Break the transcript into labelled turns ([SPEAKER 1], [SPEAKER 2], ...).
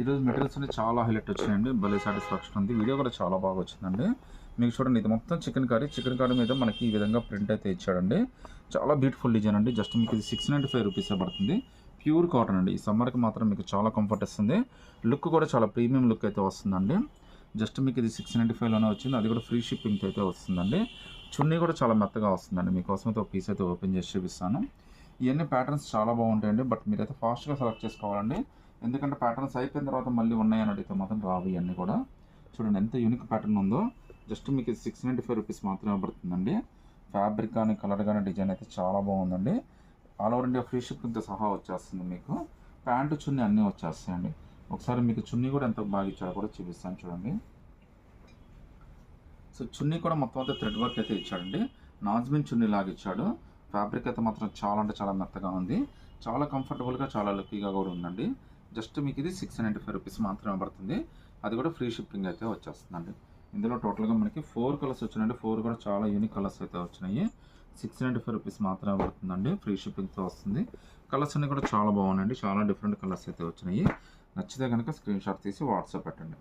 [SPEAKER 1] ఈరోజు మెటీరియల్స్ అన్ని చాలా హైలైట్ వచ్చినాయండి. భలే సాటిస్ఫాక్షన్ ఉంది. వీడియో కూడా చాలా బాగా వచ్చిందండి. మీకు చూడండి, ఇది మొత్తం చికెన్ కర్రీ మీద మనకి ఈ విధంగా ప్రింట్ అయితే ఇచ్చాడండి. చాలా బ్యూటిఫుల్ డిజైన్ అండి. జస్ట్ మీకు ఇది 695 రూపీసే పడుతుంది. ప్యూర్ కాటన్ అండి. ఈ సమ్మర్కి మాత్రం మీకు చాలా కంఫర్ట్ ఇస్తుంది. లుక్ కూడా చాలా ప్రీమియం లుక్ అయితే వస్తుందండి. జస్ట్ మీకు ఇది 695లోనే వచ్చింది. అది కూడా ఫ్రీ షిప్పింగ్ అయితే వస్తుందండి. చున్నీ కూడా చాలా మెత్తగా వస్తుందండి. మీకోసం అయితే ఒక పీస్ అయితే ఓపెన్ చేసి చూపిస్తాను. ఇవన్నీ ప్యాటర్న్స్ చాలా బాగుంటాయండి. బట్ మీరైతే ఫాస్ట్గా సెలెక్ట్ చేసుకోవాలండి. ఎందుకంటే ప్యాటర్న్స్ అయిపోయిన తర్వాత మళ్ళీ ఉన్నాయని అడిగితే మాత్రం రావు. ఇవన్నీ కూడా చూడండి ఎంత యూనిక్ ప్యాటర్న్ ఉందో. జస్ట్ మీకు ఇది 695 రూపీస్ మాత్రమే పడుతుందండి. ఫ్యాబ్రిక్ కానీ కలర్ కానీ డిజైన్ అయితే చాలా బాగుందండి. ఆల్ ఓవర్ ఇండియా ఫ్రీ షిప్పింగ్తో సహా వచ్చేస్తుంది. మీకు ప్యాంటు చున్నీ అన్నీ వచ్చేస్తాయండి. ఒకసారి మీకు చున్నీ కూడా ఎంత బాగా ఇచ్చాడో కూడా చూపిస్తాను చూడండి. సో చున్నీ కూడా మొత్తం అంతా థ్రెడ్ వర్క్ అయితే ఇచ్చాడండి. నాజ్మిన్ చున్నీ లాగా ఇచ్చాడు. ఫ్యాబ్రిక్ అయితే మాత్రం చాలా అంటే చాలా మెత్తగా ఉంది. చాలా కంఫర్టబుల్గా చాలా లుక్కీగా కూడా ఉందండి. జస్ట్ మీకు ఇది 695 రూపీస్ మాత్రమే పడుతుంది. అది కూడా ఫ్రీ షిప్పింగ్ అయితే వచ్చేస్తుందండి. ఇందులో టోటల్గా మనకి 4 కలర్స్ వచ్చినాయండి. 4 కూడా చాలా యూనిక్ కలర్స్ అయితే వచ్చినాయి. 695 రూపీస్ మాత్రమే పడుతుందండి. ఫ్రీ షిప్పింగ్తో వస్తుంది. కలర్స్ అన్నీ కూడా చాలా బాగున్నాయండి. చాలా డిఫరెంట్ కలర్స్ అయితే వచ్చినాయి. నచ్చితే కనుక స్క్రీన్ షాట్ తీసి వాట్సాప్ పెట్టండి.